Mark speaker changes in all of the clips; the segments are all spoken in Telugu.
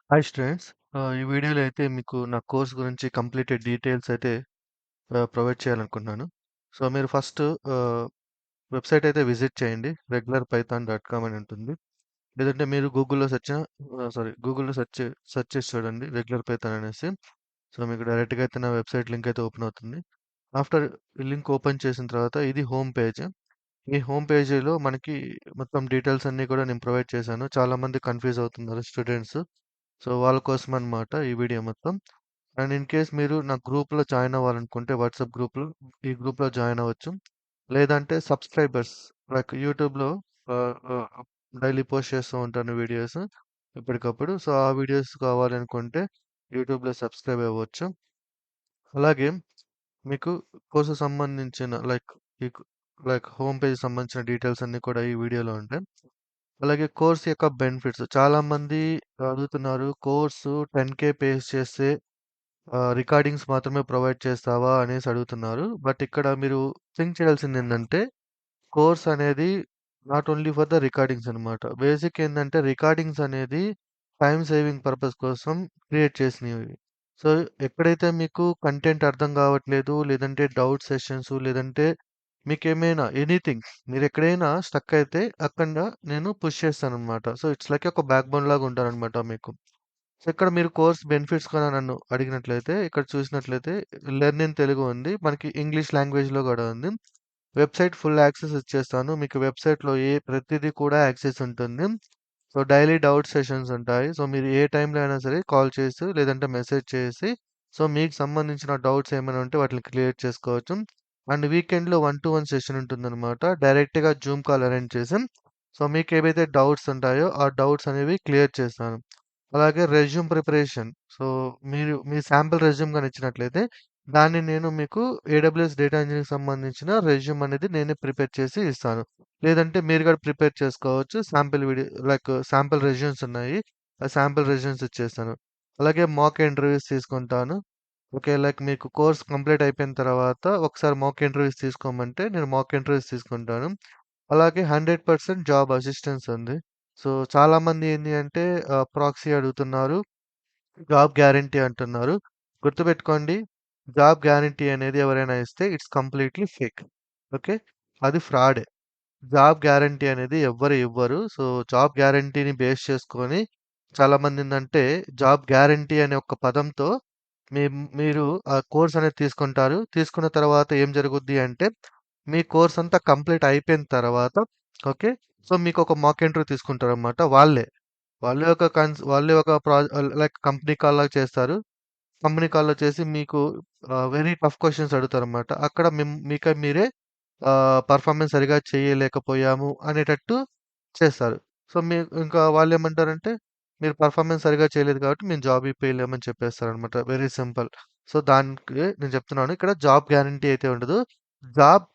Speaker 1: Hi students. ఈ వీడియోలో అయితే మీకు నా కోర్స్ గురించి కంప్లీటెడ్ డీటెయిల్స్ అయితే ప్రొవైడ్ చేయాలనుకుంటున్నాను. సో, మీరు ఫస్ట్ వెబ్‌సైట్ అయితే విజిట్ చేయండి. regularpython.com అని ఉంటుంది. లేదంటే మీరు గూగుల్‌లో సెర్చ్ చేసి చూడండి రెగ్యులర్ పైథాన్ అనేసి. సో, మీకు డైరెక్ట్‌గా అయితే నా వెబ్‌సైట్ లింక్ అయితే ఓపెన్ అవుతుంది. ఆఫ్టర్ ఈ లింక్ ఓపెన్ చేసిన తర్వాత ఇది హోమ్ పేజ్. ఈ హోమ్ పేజీలో మనకి మొత్తం డీటెయిల్స్ అన్నీ కూడా నేను ప్రొవైడ్ చేశాను. చాలామంది కన్‌ఫ్యూజ్ అవుతున్నారు స్టూడెంట్స్. సో, వాళ్ళ కోసం అన్నమాట ఈ వీడియో మొత్తం. అండ్ ఇన్ కేస్ మీరు నా గ్రూప్‌లో జాయిన్ అవ్వాలనుకుంటే వాట్సాప్ గ్రూప్‌లో ఈ గ్రూప్‌లో జాయిన్ అవ్వచ్చు. లేదంటే సబ్‌స్క్రైబర్స్ లైక్ యూట్యూబ్‌లో ఆహ్, ఆహ్, డైలీ పోస్ట్ చేస్తూ ఉంటాను వీడియోస్ ఎప్పటికప్పుడు. సో, ఆ వీడియోస్ కావాలనుకుంటే యూట్యూబ్‌లో సబ్‌స్క్రైబ్ అవ్వచ్చు. అలాగే మీకు కోర్స్‌కి సంబంధించిన మీకు హోమ్ పేజ్‌కి సంబంధించిన డీటెయిల్స్ అన్నీ కూడా ఈ వీడియోలో ఉంటాయి. అలాగే కోర్స్ యొక్క బెనిఫిట్స్ చాలామంది అడుగుతున్నారు. కోర్సు 10,000 పే చేస్తే రికార్డింగ్స్ మాత్రమే ప్రొవైడ్ చేస్తావా అనేసి అడుగుతున్నారు. బట్ ఇక్కడ మీరు థింక్ చేయాల్సిందేంటంటే, కోర్స్ అనేది not only for the recordings అనమాట. బేసిక్ ఏందంటే రికార్డింగ్స్ అనేది టైమ్ సేవింగ్ పర్పస్ కోసం క్రియేట్ చేసినవి. సో, ఎక్కడైతే మీకు కంటెంట్ అర్థం కావట్లేదు, లేదంటే డౌట్ సెషన్స్, లేదంటే మీకేమైనా ఎనీథింగ్ మీరెక్కడైనా స్టక్ అయితే అక్కడ నేను పుష్ చేస్తాననమాట. సో, ఇట్స్ లైక్ ఒక బ్యాక్ బోన్ లాగా ఉంటాననమాట మీకు. సో, ఇక్కడ మీరు కోర్స్ బెనిఫిట్స్ కూడా నన్ను అడిగినట్లయితే, ఇక్కడ చూసినట్లయితే లెర్న్ ఇన్ తెలుగు ఉంది. మనకి ఇంగ్లీష్ లాంగ్వేజ్‌లో గూడా ఉంది. వెబ్‌సైట్ ఫుల్ యాక్సెస్ ఇచ్చేస్తాను. మీకు వెబ్‌సైట్‌లో ప్రతిదీ కూడా యాక్సెస్ ఉంటుంది. సో, డైలీ డౌట్ సెషన్స్ ఉంటాయి. సో, మీరు ఏ టైంలో అయినా సరే కాల్ చేసి, లేదంటే మెసేజ్ చేసి, సో, మీకు సంబంధించిన డౌట్స్ ఏమైనా ఉంటే వాటిని క్లియర్ చేసుకోవచ్చు. అండ్ వీకెండ్‌లో 1-to-1 సెషన్ ఉంటుందనమాట. డైరెక్ట్‌గా జూమ్ కాల్ అరేంజ్ చేసి, సో, మీకేవైతే డౌట్స్ ఉంటాయో, ఆ డౌట్స్ అనేవి క్లియర్ చేస్తాను. అలాగే రెజ్యూమ్ ప్రిపరేషన్. సో, మీరు మీ శాంపిల్ రెజ్యూమ్ గాని ఇచ్చినట్లయితే, దాన్ని నేను మీకు ఏడబ్ల్యూఎస్ డేటా ఇంజినీరింగ్‌కి సంబంధించిన రెజ్యూమ్ అనేది నేనే ప్రిపేర్ చేసి ఇస్తాను. లేదంటే మీరు కూడా ప్రిపేర్ చేసుకోవచ్చు. శాంపిల్ రెజ్యూమ్స్ ఉన్నాయి. ఆ శాంపిల్ రెజ్యూమ్స్ ఇచ్చేస్తాను. అలాగే మాక్ ఇంటర్వ్యూస్ తీసుకుంటాను. ఓకే. మీకు కోర్స్ కంప్లీట్ అయిపోయిన తర్వాత ఒకసారి మాక్ ఇంటర్వ్యూస్ తీసుకోమంటే నేను మాక్ ఇంటర్వ్యూస్ తీసుకుంటాను. అలాగే 100% జాబ్ అసిస్టెన్స్ ఉంది. సో, చాలామంది ఏంది అంటే ప్రాక్సీ అడుగుతున్నారు. జాబ్ గ్యారంటీ అంటున్నారు. గుర్తుపెట్టుకోండి. జాబ్ గ్యారంటీ అనేది ఎవరైనా ఇస్తే ఇట్స్ కంప్లీట్‌లీ ఫేక్. ఓకే. అది ఫ్రాడే. జాబ్ గ్యారంటీ అనేది ఎవ్వరు ఇవ్వరు. సో, జాబ్ గ్యారంటీని బేస్ చేసుకొని చాలామందేందంటే జాబ్ గ్యారంటీ అనే ఒక పదంతో మీరు ఆ కోర్స్ అనేది తీసుకుంటారు. తీసుకున్న తర్వాత ఏం జరుగుద్ది అంటే మీ కోర్స్ అంతా కంప్లీట్ అయిపోయిన తర్వాత ఓకే. సో, మీకొక మాక్ ఇంటర్వ్యూ తీసుకుంటారనమాట వాళ్ళే. వాళ్ళే ఒక కంపెనీ కాల్‌లాగా చేస్తారు. కంపెనీ కాల్‌లో చేసి మీకు వెరీ టఫ్ క్వెషన్స్ అడుగుతారనమాట. అక్కడ మీరే పెర్ఫార్మన్స్ సరిగ్గా చేయలేకపోయాము అనేటట్టు చేస్తారు. సో, ఇంకా వాళ్ళేమంటారంటే, మీరు పెర్ఫార్మన్స్ సరిగ్గా చేయలేదు కాబట్టి మేము జాబ్ ఇప్పియలేమని చెప్పేస్తారనమాట. Very simple. సో, దానికి నేను చెప్తున్నాను ఇక్కడ జాబ్ గ్యారంటీ అయితే ఉండదు. జాబ్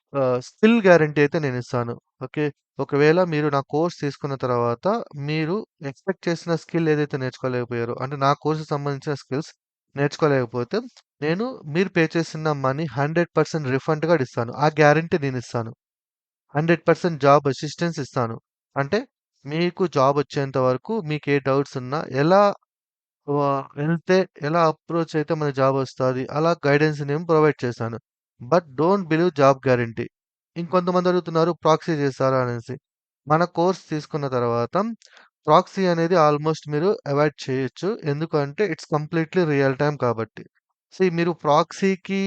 Speaker 1: స్కిల్ గ్యారంటీ అయితే నేనిస్తాను. ఓకే. ఒకవేళ మీరు నా కోర్స్ తీసుకున్న తర్వాత మీరు ఎక్స్‌పెక్ట్ చేసిన స్కిల్ ఏదైతే నేర్చుకోలేకపోయారో, అంటే నా కోర్స్‌కి సంబంధించిన స్కిల్స్ నేర్చుకోలేకపోతే, నేను మీరు పే చేసిన మనీ 100% రిఫండ్‌గా ఇస్తాను. ఆ గ్యారంటీ నేనిస్తాను. 100% జాబ్ అసిస్టెన్స్ ఇస్తాను. అంటే మీకు జాబొచ్చేంత వరకు మీకే డౌట్స్ ఉన్నా వెళ్తే ఎలా అప్రోచ్ అయితే మన జాబొస్తాది అలా గైడెన్స్ నేను ప్రొవైడ్ చేశాను. But don't believe job guarantee. ఇంకొంతమంది అడుగుతున్నారు ప్రాక్సీ చేస్తారా అనేసి. మన కోర్స్ తీసుకున్న తర్వాత ప్రాక్సీ అనేది ఆల్మోస్ట్ మీరు అవాయిడ్ చేయొచ్చు. ఎందుకంటే ఇట్స్ కంప్లీట్‌లీ రియల్ టైమ్ కాబట్టి. మీరు ప్రాక్సీకి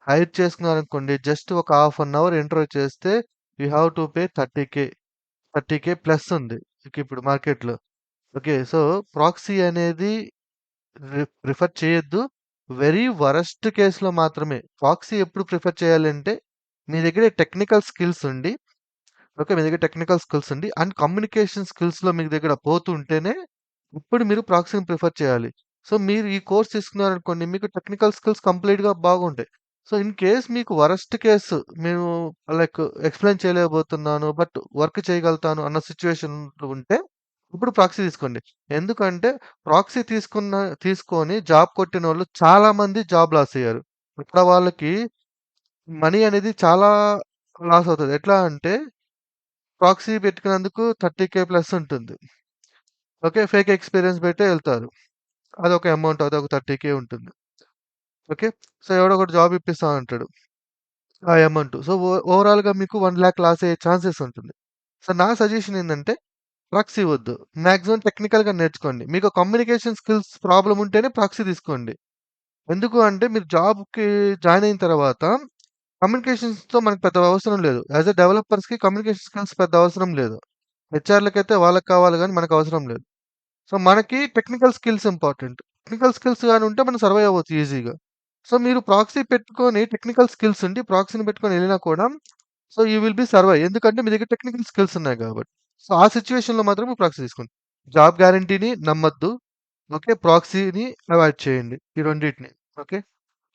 Speaker 1: హైర్ చేసుకున్నారనుకోండి జస్ట్ ఒక హాఫ్ అన్ అవర్ ఇంటర్వ్యూ చేస్తే you have to pay 30,000 30,000 plus ఉంది. ఇప్పుడు మార్కెట్‌లో. ఓకే. సో, ప్రాక్సీ అనేది ప్రిఫర్ చేయొద్దు. వెరీ వరస్ట్ కేస్‌లో మాత్రమే. ప్రాక్సీ ఎప్పుడు ప్రిఫర్ చేయాలంటే, మీ దగ్గర టెక్నికల్ స్కిల్స్ ఉండి, ఓకే. మీ దగ్గర టెక్నికల్ స్కిల్స్ ఉండి అండ్ కమ్యూనికేషన్ స్కిల్స్‌లో మీ దగ్గర పోతుంటేనే, ఇప్పుడు మీరు ప్రాక్సీని ప్రిఫర్ చేయాలి. సో, మీరు ఈ కోర్స్ తీసుకున్నారనుకోండి, మీకు టెక్నికల్ స్కిల్స్ కంప్లీట్‌గా బాగుంటాయి. సో, ఇన్ కేస్ మీకు వరస్ట్ కేస్ నేను లైక్ ఎక్స్‌ప్లెయిన్ చేయలేకపోతున్నాను, బట్ వర్క్ చేయగలుగుతాను అన్న సిట్యుయేషన్ ఉంటే, ఇప్పుడు ప్రాక్సీ తీసుకోండి. ఎందుకంటే తీసుకొని జాబ్ కొట్టినోళ్ళు చాలా మంది జాబ్ లాస్ అయ్యారు. ఇక్కడ వాళ్ళకి మనీ అనేది చాలా లాస్ అవుతది. ఎట్లా అంటే ప్రాక్సీ పెట్టుకున్నందుకు 30,000 ప్లస్ ఉంటుంది. ఓకే. ఫేక్ ఎక్స్‌పీరియన్స్ పెట్టే ఎళ్తారు. అదొక అమౌంట్ అదొక 30,000 ఉంటుంది. ఓకే. సో, ఎవడో ఒకడు జాబ్ ఇప్పిస్తా అంటాడు. ఆ అమౌంట్. సో, ఓవరాల్‌గా మీకు 1,00,000 లాస్ అయ్యే ఛాన్సెస్ ఉంటుంది. సో, నా సజెషన్ ఏందంటే ప్రాక్సీ వద్దు. మాక్సిమం టెక్నికల్‌గా నేర్చుకోండి. మీకు కమ్యూనికేషన్ స్కిల్స్ ప్రాబ్లమ్ ఉంటేనే ప్రాక్సీ తీసుకోండి. ఎందుకు అంటే మీరు జాబ్‌కి జాయిన్ అయిన తర్వాత కమ్యూనికేషన్స్‌తో మనకు పెద్ద అవసరం లేదు. యాస్ ఎ డెవలపర్స్‌కి కమ్యూనికేషన్ స్కిల్స్ పెద్ద అవసరం లేదు. హెచ్ఆర్‌లకైతే వాళ్ళకి కావాలి గానీ మనకు అవసరం లేదు. సో, మనకి technical skills important. Technical skills గాని ఉంటే మనం సర్వైవ్ అవ్వచ్చు ఈజీగా. సో, మీరు ప్రాక్సీ పెట్టుకొని టెక్నికల్ స్కిల్స్ ఉండి ప్రాక్సీని పెట్టుకొని ఎళ్ళినా కూడా so, you will be survive. ఎందుకంటే మీ దగ్గర టెక్నికల్ స్కిల్స్ ఉన్నాయి కాబట్టి. సో, ఆ సిట్యుయేషన్‌లో మాత్రమే ప్రాక్సీ తీసుకోండి. జాబ్ గ్యారంటీని నమ్మొద్దు. ఓకే. ప్రాక్సీని అవాయిడ్ చేయండి. ఈ రెండిటిని. Okay.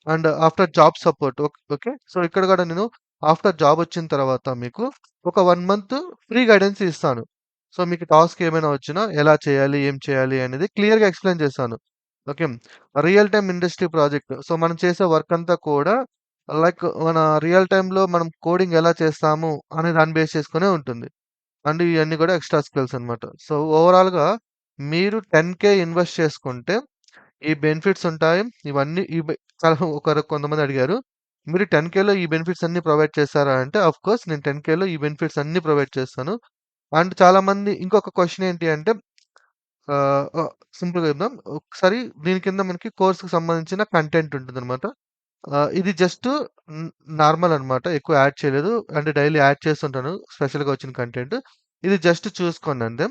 Speaker 1: And after job support. Okay. So, ఇక్కడ గూడా నేను ఆఫ్టర్ జాబ్ వచ్చిన తర్వాత మీకు ఒక 1 మంత్ ఫ్రీ గైడెన్స్ ఇస్తాను. సో, మీకు టాస్క్ ఏమైనా వచ్చినా ఎలా చేయాలి? ఏం చేయాలి? అనేది క్లియర్‌గా ఎక్స్‌ప్లెయిన్ చేస్తాను. Okay. Real time industry project. So, మనం చేసే వర్క్ అంతా కూడా లైక్ మన రియల్ టైమ్‌లో మనం కోడింగ్ ఎలా చేస్తాము అనే దాన్ని బేస్ చేసుకునే ఉంటుంది. అండ్ ఇయన్నీ కూడా ఎక్స్‌ట్రా స్కిల్స్ అన్నమాట. సో, ఓవరాల్‌గా మీరు 10,000 ఇన్వెస్ట్ చేసుకుంటే ఈ బెనిఫిట్స్ ఉంటాయి. ఇవన్నీ ఈ బె చాలా కొంతమంది అడిగారు. మీరు 10,000లో ఈ బెనిఫిట్స్ అన్నీ ప్రొవైడ్ చేస్తారా అంటే, ఆఫ్‌కోర్స్ నేను 10,000లో ఈ బెనిఫిట్స్ అన్నీ ప్రొవైడ్ చేస్తాను. అండ్ చాలామంది ఇంకొక క్వెషన్ ఏంటి అంటే ఆహ్, ఆహ్, సింపుల్‌గా చెప్దాం. ఒకసారి దీని కింద మనకి కోర్స్‌కి సంబంధించిన కంటెంట్ ఉంటుందనమాట. ఇది జస్ట్ న్ నార్మల్ అనమాట. ఎక్కువ యాడ్ చేయలేదు. అంటే డైలీ యాడ్ చేస్తుంటాను స్పెషల్‌గా వచ్చిన కంటెంట్. ఇది జస్ట్ చూసుకోండి అంతే.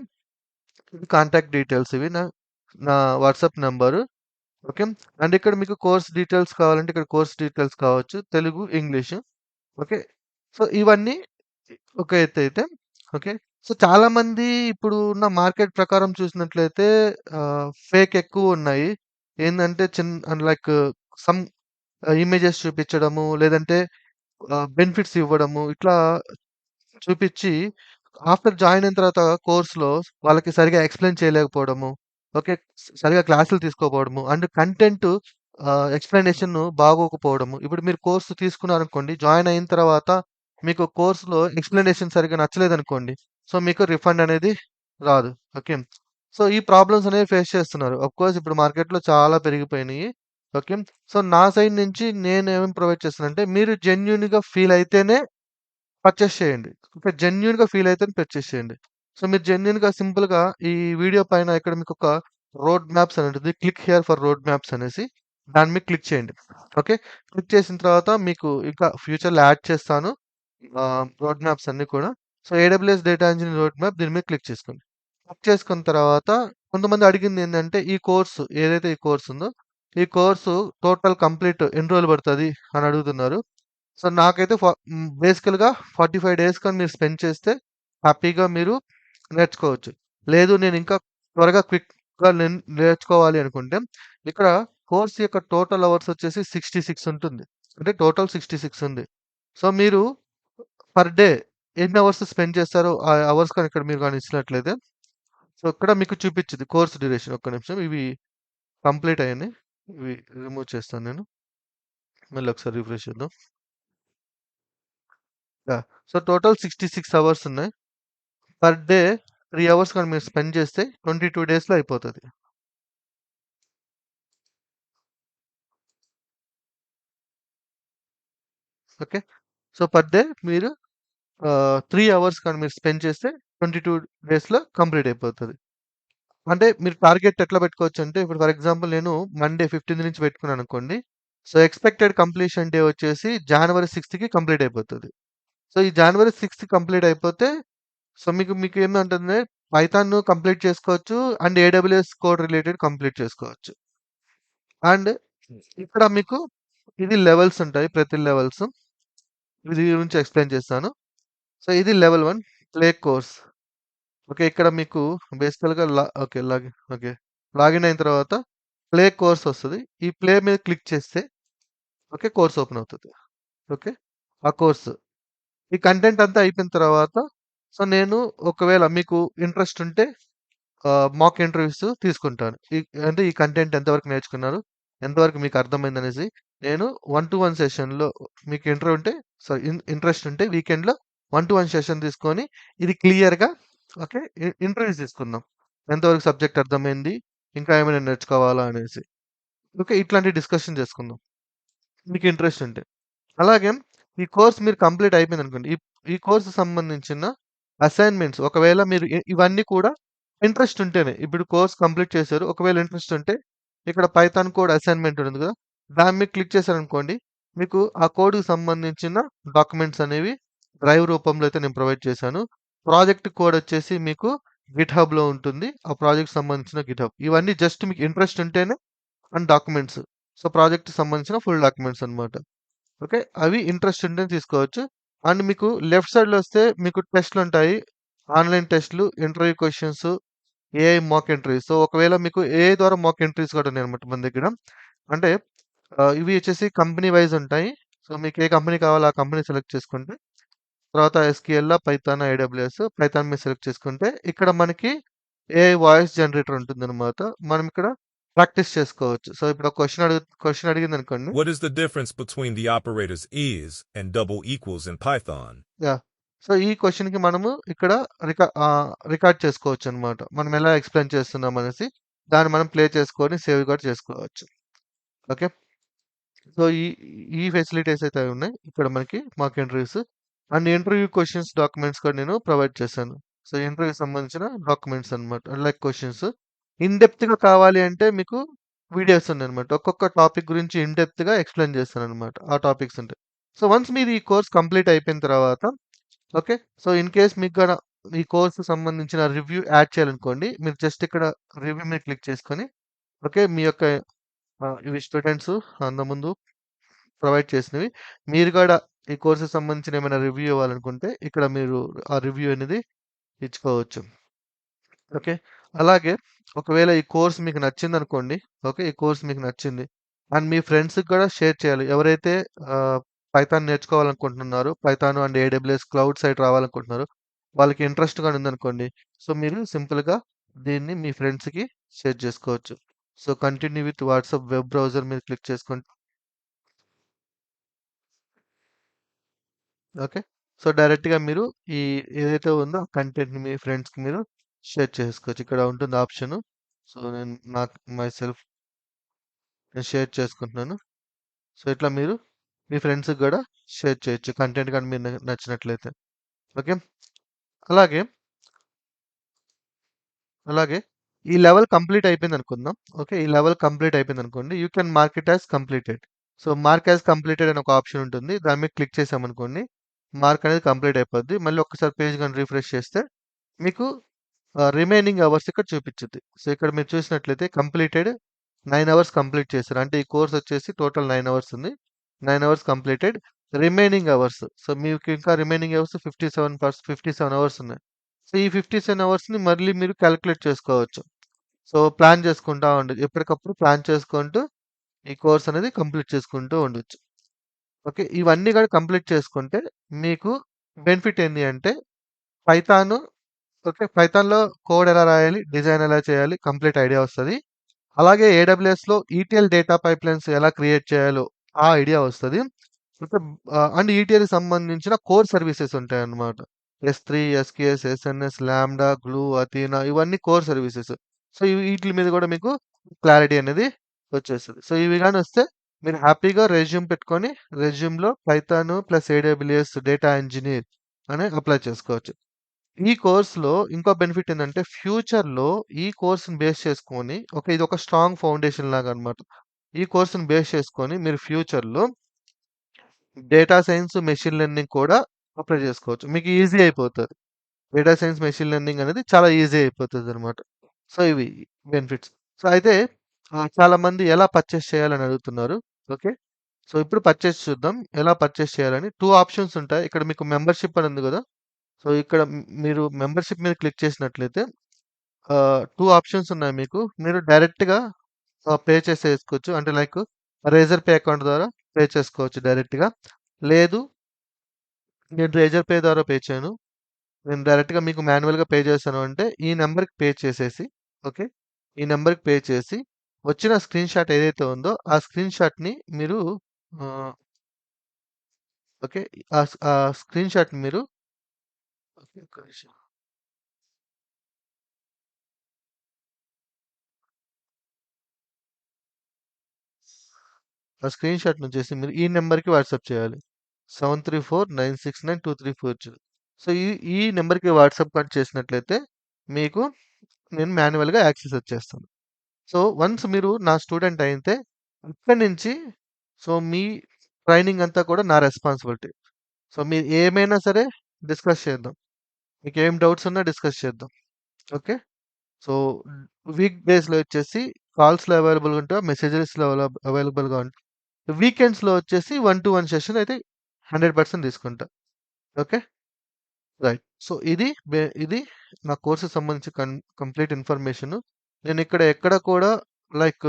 Speaker 1: ఇది కాంటాక్ట్ డీటెయిల్స్ ఇవి. నా వాట్సాప్ నంబరు. ఓకే. అండ్ ఇక్కడ మీకు కోర్స్ డీటెయిల్స్ కావాలంటే ఇక్కడ కోర్స్ డీటెయిల్స్ కావచ్చు. తెలుగు, ఇంగ్లీషు. ఓకే. సో, ఇవన్నీ ఒక ఎత్తైతే ఓకే. సో, చాలామంది ఇప్పుడు ఉన్న మార్కెట్ ప్రకారం చూసినట్లయితే ఫేక్ ఎక్కువున్నాయి. ఏందంటే లైక్ సమ్ ఇమేజెస్ చూపిచ్చడము, లేదంటే బెనిఫిట్స్ ఇవ్వడము ఇట్లా చూపిచ్చి, ఆఫ్టర్ జాయిన్ అయిన తర్వాత కోర్స్‌లో వాళ్ళకి సరిగ్గా ఎక్స్‌ప్లెయిన్ చేయలేకపోవడము. ఓకే. సరిగ్గా క్లాసులు తీసుకోకపోవడము. అండ్ కంటెంట్ ఎక్స్‌ప్లనేషన్ బాగోకపోవడము. ఇప్పుడు మీరు కోర్స్ తీసుకున్నారనుకోండి, జాయిన్ అయిన తర్వాత మీకు కోర్స్‌లో ఎక్స్‌ప్లనేషన్ సరిగ్గా నచ్చలేదనుకోండి, సో, మీకు రిఫండ్ అనేది రాదు. ఓకే. సో, ఈ ప్రాబ్లమ్స్ అనేవి ఫేస్ చేస్తున్నారు. ఆఫ్‌కోర్స్ ఇప్పుడు మార్కెట్‌లో చాలా పెరిగిపోయినియి. ఓకే. సో, నా సైడ్ నుంచి నేనేమేమి ప్రొవైడ్ చేస్తానంటే, మీరు జెన్యూన్‌గా ఫీల్ అయితేనే పర్చేస్ చేయండి. ఓకే. జెన్యూన్‌గా ఫీల్ అయితేనే పర్చేస్ చేయండి. సో, మీరు జెన్యూన్‌గా సింపుల్‌గా ఈ వీడియో పైన ఇక్కడ మీకొక రోడ్ మ్యాప్స్ అని ఉంటుంది. Click here for road maps అనేసి దాని మీద క్లిక్ చేయండి. ఓకే. క్లిక్ చేసిన తర్వాత మీకు ఇంకా ఫ్యూచర్‌లో యాడ్ చేస్తాను. రోడ్ మ్యాప్స్ అన్నీ కూడా. So, AWS data engineering road map దీని మీద క్లిక్ చేసుకోండి. క్లిక్ చేసుకున్న తర్వాత కొంతమంది అడిగిందేందంటే ఈ కోర్స్ ఏదైతే ఈ కోర్స్ ఉందో, ఈ కోర్సు టోటల్ కంప్లీట్ ఎన్ని రోజులు పడతది అని అడుగుతున్నారు. సో, నాకైతే బేసికల్‌గా 45 డేస్ కానీ మీరు స్పెండ్ చేస్తే హ్యాపీగా మీరు నేర్చుకోవచ్చు. లేదు నేనింకా త్వరగా క్విక్‌గా నేర్చుకోవాలి అనుకుంటే, ఇక్కడ కోర్స్ యొక్క టోటల్ అవర్స్ వచ్చేసి 66 ఉంటుంది. అంటే టోటల్ 66 ఉంది. సో, మీరు పర్ డే ఎన్ని అవర్స్ స్పెండ్ చేస్తారో ఆ అవర్స్ కానీ ఇక్కడ మీరు గాని ఇచ్చినట్లయితే, సో, ఇక్కడ మీకు చూపిచ్చిద్ది కోర్స్ డ్యూరేషన్. ఒక్క నిమిషం ఇవి కంప్లీట్ అయ్యాయి. ఇవి రిమూవ్ చేస్తాను నేను. మళ్ళీ ఒకసారి రిఫ్రెష్ చేద్దాం. యాహ్! సో, టోటల్ 66 అవర్స్ ఉన్నాయి. పర్ డే 3 అవర్స్ గాని మీరు స్పెండ్ చేస్తే 22 డేస్‌లో అయిపోతది. ఓకే. సో, పర్ డే మీరు 3 అవర్స్ కానీ మీరు స్పెండ్ చేస్తే 22 డేస్‌లో కంప్లీట్ అయిపోతది. అంటే మీరు టార్గెట్ ఎట్లా పెట్టుకోవచ్చంటే ఇప్పుడు ఫర్ ఎగ్జాంపుల్ నేను మండే 15 నుంచి పెట్టుకున్నాననుకోండి. సో, ఎక్స్‌పెక్టెడ్ కంప్లీషన్ డే వచ్చేసి జనవరి 6కి కంప్లీట్ అయిపోతది. సో, ఈ జనవరి 6 కంప్లీట్ అయిపోతే సో, మీకు ఏమంటుంది పైథాన్ కంప్లీట్ చేసుకోవచ్చు. And AWS code related complete చేసుకోవచ్చు. అండ్ ఇక్కడ మీకు ఇది లెవెల్స్ ఉంటాయి. ప్రతి లెవెల్స్. వీటి గురించి ఎక్స్‌ప్లెయిన్ చేస్తాను. సో, ఇది లెవెల్ 1 ప్లే కోర్స్. ఓకే. ఇక్కడ మీకు బేసికల్‌గా ఓకే. లాగిన్ అయిన తర్వాత ప్లే కోర్స్ వస్తది. ఈ ప్లే మీద క్లిక్ చేస్తే ఓకే. కోర్స్ ఓపెన్ అవుతది. ఓకే. ఆ కోర్స్. ఈ కంటెంట్ అంతా అయిపోయిన తర్వాత సో, నేను ఒకవేళ మీకు ఇంట్రెస్ట్ ఉంటే మాక్ ఇంటర్వ్యూస్ తీసుకుంటాను. అంటే ఈ కంటెంట్ ఎంతవరకు నేర్చుకున్నారు? ఎంతవరకు మీకు అర్థమైందనేసి నేను 1-1 సెషన్‌లో మీకు ఇంట్రెస్ట్ ఉంటే వీకెండ్‌లో 1-1 సెషన్ తీసుకొని ఇది క్లియర్‌గా ఓకే. ఇంటర్వ్యూస్ తీసుకుందాం. ఎంతవరకు సబ్జెక్ట్ అర్థమైంది? ఇంకా ఏమైనా నేర్చుకోవాలా అనేసి. ఓకే. ఇట్లాంటి డిస్కషన్ చేసుకుందాం. మీకు ఇంట్రెస్ట్ ఉంటే. అలాగే ఈ కోర్స్ మీరు కంప్లీట్ అయిపోయిందనుకోండి. ఈ ఈ కోర్స్‌కి సంబంధించిన అసైన్‌మెంట్స్ ఒకవేళ మీరు ఇవన్నీ కూడా ఇంట్రెస్ట్ ఉంటేనే. ఇప్పుడు కోర్స్ కంప్లీట్ చేశారు. ఒకవేళ ఇంట్రెస్ట్ ఉంటే ఇక్కడ పైథాన్ కోడ్ అసైన్‌మెంట్ ఉంటుంది కదా! దాని మీద క్లిక్ చేశారనుకోండి. మీకు ఆ కోడ్‌కి సంబంధించిన డాక్యుమెంట్స్ అనేవి డ్రైవ్ రూపంలో అయితే నేను ప్రొవైడ్ చేశాను. ప్రాజెక్ట్ కోడ్ వచ్చేసి మీకు గిట్‌హబ్‌లో ఉంటుంది. ఆ ప్రాజెక్ట్‌కి సంబంధించిన గిట్‌హబ్. ఇవన్నీ జస్ట్ మీకు ఇంట్రెస్ట్ ఉంటేనే అండ్ డాక్యుమెంట్స్. సో, ప్రాజెక్ట్‌కి సంబంధించిన ఫుల్ డాక్యుమెంట్స్ అన్నమాట. ఓకే. అవి ఇంట్రెస్ట్ ఉంటేనే తీసుకోవచ్చు. అండ్ మీకు లెఫ్ట్ సైడ్‌లో వస్తే మీకు టెస్ట్‌లుంటాయి. ఆన్‌లైన్ టెస్ట్‌లు, interview questions, AI mock interviews. So, ఒకవేళ మీకు ఏఐ ద్వారా మాక్ ఇంటర్వ్యూస్ కూడా ఉన్నాయన్నమాట మన దగ్గర. అంటే ఇవి వచ్చేసి కంపెనీ వైస్ ఉంటాయి. సో, మీకు ఏ కంపెనీ కావాలో ఆ కంపెనీ సెలెక్ట్ చేసుకుంటే, తర్వాత ఎస్‌క్యూఎల్‌లా, పైథానా, ఏడబ్ల్యూఎస్, పైథాన్ మీద సెలెక్ట్ చేసుకుంటే, ఇక్కడ మనకి ఏఐ వాయిస్ జనరేటర్ ఉంటుందన్నమాట. మనం ఇక్కడ ప్రాక్టీస్ చేసుకోవచ్చు. సో, ఇప్పుడు ఒక question అడిగిందనుకోండి.
Speaker 2: What is the difference between the operators is and double equals in Python?
Speaker 1: Yeah! So, ఈ క్వెషన్‌కి మనము ఇక్కడ రికార్డ్ చేసుకోవచ్చనమాట. మనం ఎలా ఎక్స్‌ప్లెయిన్ చేస్తున్నామనేసి, దాన్ని మనం ప్లే చేసుకొని సేవ్ కూడా చేసుకోవచ్చు. ఓకే. సో, ఈ ఫెసిలిటీస్ అయితే ఉన్నాయి. ఇక్కడ మనకి mock interviews and interview questions, documents కూడా నేను ప్రొవైడ్ చేశాను. సో, ఇంటర్వ్యూకి సంబంధించిన డాక్యుమెంట్స్ అన్నమాట. Like questions. ఇన్ డెప్త్‌గా కావాలి అంటే మీకు వీడియోస్ ఉన్నాయన్నమాట. ఒక్కొక్క టాపిక్ గురించి ఇన్ డెప్త్‌గా ఎక్స్‌ప్లెయిన్ చేస్తానన్నమాట. ఆ టాపిక్స్ ఉంటాయి. సో, వన్స్ మీరు ఈ కోర్స్ కంప్లీట్ అయిపోయిన తర్వాత ఓకే. సో, ఇన్ కేస్ మీకు గన ఈ కోర్స్‌కి సంబంధించిన రివ్యూ యాడ్ చేయాలనుకోండి. మీరు జస్ట్ ఇక్కడ రివ్యూ మీద క్లిక్ చేసుకొని, ఓకే. మీ యొక్క ఇవి స్టూడెంట్స్ అంతకుముందు ప్రొవైడ్ చేసినవి. మీరు గూడా ఈ కోర్స్‌కి సంబంధించిన ఏమైనా రివ్యూ ఇవ్వాలనుకుంటే, ఇక్కడ మీరు ఆ రివ్యూ అనేది ఇచ్చుకోవచ్చు. ఓకే. అలాగే ఒకవేళ ఈ కోర్స్ మీకు నచ్చిందనుకోండి. ఓకే. ఈ కోర్స్ మీకు నచ్చింది. అండ్ మీ ఫ్రెండ్స్‌కి కూడా షేర్ చేయాలి. ఎవరైతే పైథాన్ నేర్చుకోవాలనుకుంటున్నారో, Python and AWS cloud side రావాలనుకుంటున్నారో, వాళ్ళకి ఇంట్రెస్ట్‌గా ఉందనుకోండి. సో, మీరు సింపుల్‌గా దీన్ని మీ ఫ్రెండ్స్‌కి షేర్ చేసుకోవచ్చు. So, continue with WhatsApp web browser మీద క్లిక్ చేసుకుంటే ఓకే. సో, డైరెక్ట్‌గా మీరు ఈ ఏదైతే ఉందో ఆ కంటెంట్‌ని మీ ఫ్రెండ్స్‌కి మీరు షేర్ చేసుకోవచ్చు. ఇక్కడ ఉంటుంది ఆప్షను. సో, నేను నాకు నేను షేర్ చేసుకుంటున్నాను. సో, ఇట్లా మీరు మీ ఫ్రెండ్స్‌కి గూడా షేర్ చేయొచ్చు. కంటెంట్ గాని మీకు నచ్చినట్లయితే. ఓకే. అలాగే, అలాగే ఈ లెవెల్ కంప్లీట్ అయిపోయిందనుకుందాం. ఓకే. ఈ లెవెల్ కంప్లీట్ అయిపోయిందనుకోండి. You can mark it as completed. So, mark as completed అని ఒక ఆప్షన్ ఉంటుంది. దాని మీద క్లిక్ చేసామనుకోండి. మార్క్ అనేది కంప్లీట్ అయిపోద్ది. మళ్ళీ ఒక్కసారి పేజ్ గాని రిఫ్రెష్ చేస్తే మీకు రిమైనింగ్ అవర్స్ ఇక్కడ చూపిచ్చిద్ది. సో, ఇక్కడ మీరు చూసినట్లయితే కంప్లీటెడ్ 9 అవర్స్ కంప్లీట్ చేశారు. అంటే ఈ కోర్స్ వచ్చేసి టోటల్ 9 అవర్స్ ఉంది. 9 hours completed. Remaining hours. So, మీకు ఇంకా రిమైనింగ్ అవర్స్ 57 అవర్స్ ఉన్నాయి. సో, ఈ 57 అవర్స్‌ని మళ్ళీ మీరు కాలిక్యులేట్ చేసుకోవచ్చు. సో, ప్లాన్ చేసుకుంటా ఉండు. ఎప్పటికప్పుడు ప్లాన్ చేసుకుంటూ ఈ కోర్స్ అనేది కంప్లీట్ చేసుకుంటూ ఉండొచ్చు. ఓకే. ఇవన్నీ గాని కంప్లీట్ చేసుకుంటే మీకు బెనిఫిట్ ఏంది అంటే పైథాను ఓకే. పైథాన్‌లో కోడ్ ఎలా రాయాలి? డిజైన్ ఎలా చేయాలి? కంప్లీట్ ఐడియా వస్తది. అలాగే ఏడబ్ల్యూఎస్‌లో ఈటీఎల్ డేటా పైప్‌లైన్స్ ఎలా క్రియేట్ చేయాలో ఆ ఐడియా వస్తది. అయితే అండ్ ఈటీఎల్‌కి సంబంధించిన కోర్ సర్వీసెస్ ఉంటాయన్నమాట. ఎస్3, SQS, SNS, lambda, glue, Athena ఇవన్నీ కోర్ సర్వీసెస్. సో, ఈట్లి మీద కూడా మీకు క్లారిటీ అనేది వచ్చేస్తది. సో, ఇవి గాని వస్తే మీరు హ్యాపీగా రెజ్యూమ్ పెట్టుకొని రెజ్యూమ్‌లో Python plus AWS data engineer అని అప్లై చేసుకోవచ్చు. ఈ కోర్స్‌లో ఇంకో బెనిఫిట్ ఏందంటే, ఫ్యూచర్‌లో ఈ కోర్స్‌ని బేస్ చేసుకొని ఇదొక స్ట్రాంగ్ ఫౌండేషన్ లాగనమాట. ఈ కోర్స్‌ని బేస్ చేసుకొని మీరు ఫ్యూచర్‌లో డేటా సైన్స్, మెషీన్ లెర్నింగ్ కూడా అప్లై చేసుకోవచ్చు. మీకు ఈజీ అయిపోతది. డేటా సైన్స్, మెషీన్ లెర్నింగ్ అనేది చాలా ఈజీ అయిపోతదనమాట. సో, ఇవి బెనిఫిట్స్. సో, అయితే చాలామంది ఎలా పర్చేస్ చేయాలని అడుగుతున్నారు. ఓకే. సో, ఇప్పుడు పర్చేస్ చూద్దాం. ఎలా పర్చేస్ చేయాలని 2 ఆప్షన్స్ ఉంటాయి. ఇక్కడ మీకు మెంబర్‌షిప్ అని ఉంది గదా! సో, ఇక్కడ మీరు మెంబర్‌షిప్ మీద క్లిక్ చేసినట్లయితే 2 ఆప్షన్స్ ఉన్నాయి మీకు. మీరు డైరెక్ట్‌గా పే చేసేసుకోవచ్చు. అంటే లైక్ రేజర్ పే అకౌంట్ ద్వారా పే చేసుకోవచ్చు డైరెక్ట్‌గా. లేదు నేను రేజర్ పే ద్వారా పే చేయను. నేను డైరెక్ట్‌గా మీకు మాన్యువల్‌గా పే చేశాను అంటే ఈ నంబర్‌కి పే చేసేసి ఓకే. ఈ నంబర్‌కి పే చేసి వచ్చిన స్క్రీన్‌షాట్ ఏదైతే ఉందో ఆ స్క్రీన్‌షాట్‌ని మీరు ఆహ్, ఓకే. ఆ స్క్రీన్‌షాట్‌ని మీరు ఓకే. ఒక్క నిమిషం. ఆ స్క్రీన్‌షాట్‌నొచ్చేసి మీరు ఈ నంబర్‌కి వాట్సాప్ చేయాలి. 7349692340. సో, ఈ ఈ నంబర్‌కి వాట్సాప్ కట్ చేసినట్లయితే మీకు నేను మాన్యువల్‌గా యాక్సెస్ వచ్చేస్తాను. సో, వన్స్ మీరు నా స్టూడెంట్ అయితే అక్కడి నుంచి సో, మీ ట్రైనింగ్ అంతా కూడా నా రెస్పాన్సిబిలిటీ. సో, మీరు ఏమైనా సరే డిస్కస్ చేద్దాం. మీకేం డౌట్స్ ఉన్నా డిస్కస్ చేద్దాం. ఓకే. సో, వీక్ డేస్‌లో వచ్చేసి కాల్స్‌లో అవైలబుల్‌గా ఉంటా. మెసేజెస్‌లో అవైలబుల్‌గా ఉంటా. వీకెండ్స్‌లో వచ్చేసి 1 టు 1 సెషన్ అయితే 100% తీసుకుంటా. ఓకే. రైట్. సో, ఇది నా కోర్స్‌కి సంబంధించి కంప్లీట్ ఇన్ఫర్మేషను. నేనిక్కడ ఎక్కడ కూడా లైక్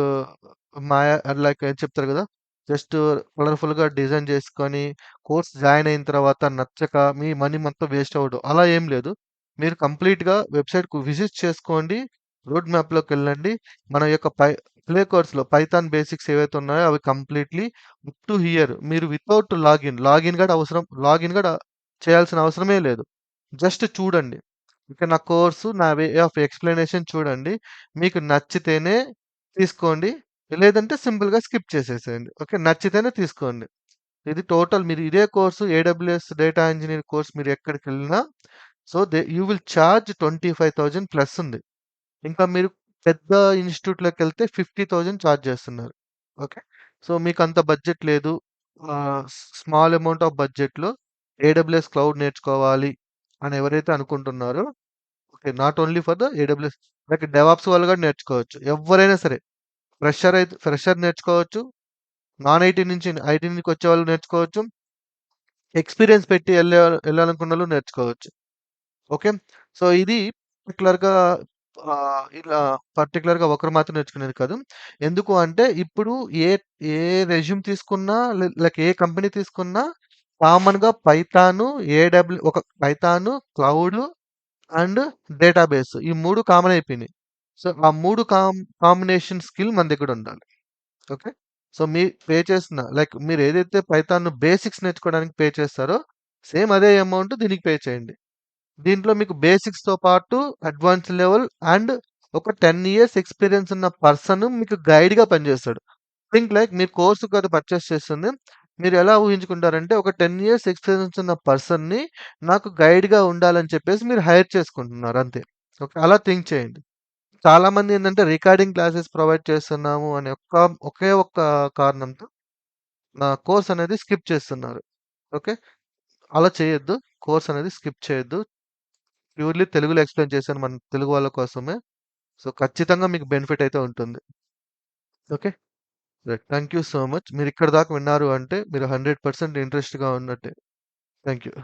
Speaker 1: మాయ లైక్ ఏం చెప్తారు గదా! జస్ట్ కలర్‌ఫుల్‌గా డిజైన్ చేసుకొని కోర్స్ జాయిన్ అయిన తర్వాత నచ్చక మీ మనీ మొత్తం వేస్ట్ అవ్వడం అలా ఏం లేదు. మీరు కంప్లీట్‌గా వెబ్‌సైట్‌కు విజిట్ చేసుకోండి. రోడ్ మ్యాప్‌లోకెళ్ళండి. మన యొక్క ప్లే కోర్స్‌లో పైథాన్ బేసిక్స్ ఏవైతే ఉన్నాయో అవి కంప్లీట్‌లీ అప్ టు హియర్ మీరు వితౌట్ లాగిన్ గూడా చేయాల్సిన అవసరమే లేదు. జస్ట్ చూడండి. ఇక నా కోర్సు, నా వే ఆఫ్ ఎక్స్‌ప్లనేషన్ చూడండి. మీకు నచ్చితేనే తీసుకోండి. లేదంటే సింపుల్‌గా స్కిప్ చేసేసేయండి. ఓకే. నచ్చితేనే తీసుకోండి. ఇది టోటల్ మీరు ఇదే course AWS data engineer course మీరు ఎక్కడికెళ్ళినా so, you will charge 25,000 plus ఉంది. ఇంకా మీరు పెద్ద ఇన్‌స్టిట్యూట్‌లోకెళ్తే 50,000 చార్జ్ చేస్తున్నారు. ఓకే. సో, మీకంత బడ్జెట్ లేదు. స్మాల్ అమౌంట్ ఆఫ్ బడ్జెట్‌లో ఏడబ్ల్యూఎస్ క్లౌడ్ నేర్చుకోవాలి అని ఎవరైతే అనుకుంటున్నారో okay. Not only for the AWS like DevOps వాళ్ళు కూడా నేర్చుకోవచ్చు. ఎవ్వరైనా సరే. ఫ్రెషర్ నేర్చుకోవచ్చు. నాన్ ఐటీ నుంచి ఐటీ నుంచికొచ్చేవాళ్ళు నేర్చుకోవచ్చు. ఎక్స్‌పీరియన్స్ పెట్టి ఎళ్ళాలనుకున్నోళ్ళు నేర్చుకోవచ్చు. ఓకే. సో, ఇది పర్టిక్యులర్‌గా ఇలా పర్టిక్యులర్‌గా ఒకరు మాత్రం నేర్చుకునేది కాదు. ఎందుకు అంటే ఇప్పుడు ఏ ఏ రెజ్యూమ్ తీసుకున్నా లైక్ ఏ కంపెనీ తీసుకున్నా కామన్‌గా ఒక పైథాను, క్లౌడు అండ్ డేటాబేస్ ఈ 3 కామన్ అయిపోయినాయి. సో, ఆ 3 కాంబినేషన్ స్కిల్ మన దగ్గరుండాలి. ఓకే. సో, పే చేసిన లైక్ మీరేదైతే పైథాన్ బేసిక్స్ నేర్చుకోవడానికి పే చేస్తారో, సేమ్ అదే అమౌంట్ దీనికి పే చేయండి. దీంట్లో మీకు బేసిక్స్‌తో పాటు అడ్వాన్స్ లెవెల్ అండ్ ఒక 10 ఇయర్స్ ఎక్స్‌పీరియన్స్ ఉన్న పర్సన్ మీకు గైడ్‌గా పనిచేస్తాడు. లైక్ మీరు కోర్స్ కదా పర్చేస్ చేస్తుంది. మీరెలా ఊహించుకుంటారంటే ఒక 10 ఇయర్స్ ఎక్స్‌పీరియన్స్ ఉన్న పర్సన్‌ని నాకు గైడ్‌గా ఉండాలని చెప్పేసి మీరు హైర్ చేసుకుంటున్నారు అంతే. ఓకే. అలా థింక్ చేయండి. చాలామంది ఏందంటే రికార్డింగ్ క్లాసెస్ ప్రొవైడ్ చేస్తున్నాము అనే ఒకే ఒక్క కారణంతో నా కోర్స్ అనేది స్కిప్ చేస్తున్నారు. ఓకే. అలా చేయొద్దు. కోర్స్ అనేది స్కిప్ చేయొద్దు. ప్యూర్‌లీ తెలుగులో ఎక్స్‌ప్లెయిన్ చేశాను మన తెలుగు వాళ్ళ కోసమే. సో, ఖచ్చితంగా మీకు బెనిఫిట్ అయితే ఉంటుంది. Okay. Right. Thank you so much. మీరిక్కడి దాకా విన్నారు అంటే మీరు 100% ఇంట్రెస్ట్‌గా ఉన్నట్టే. Thank you.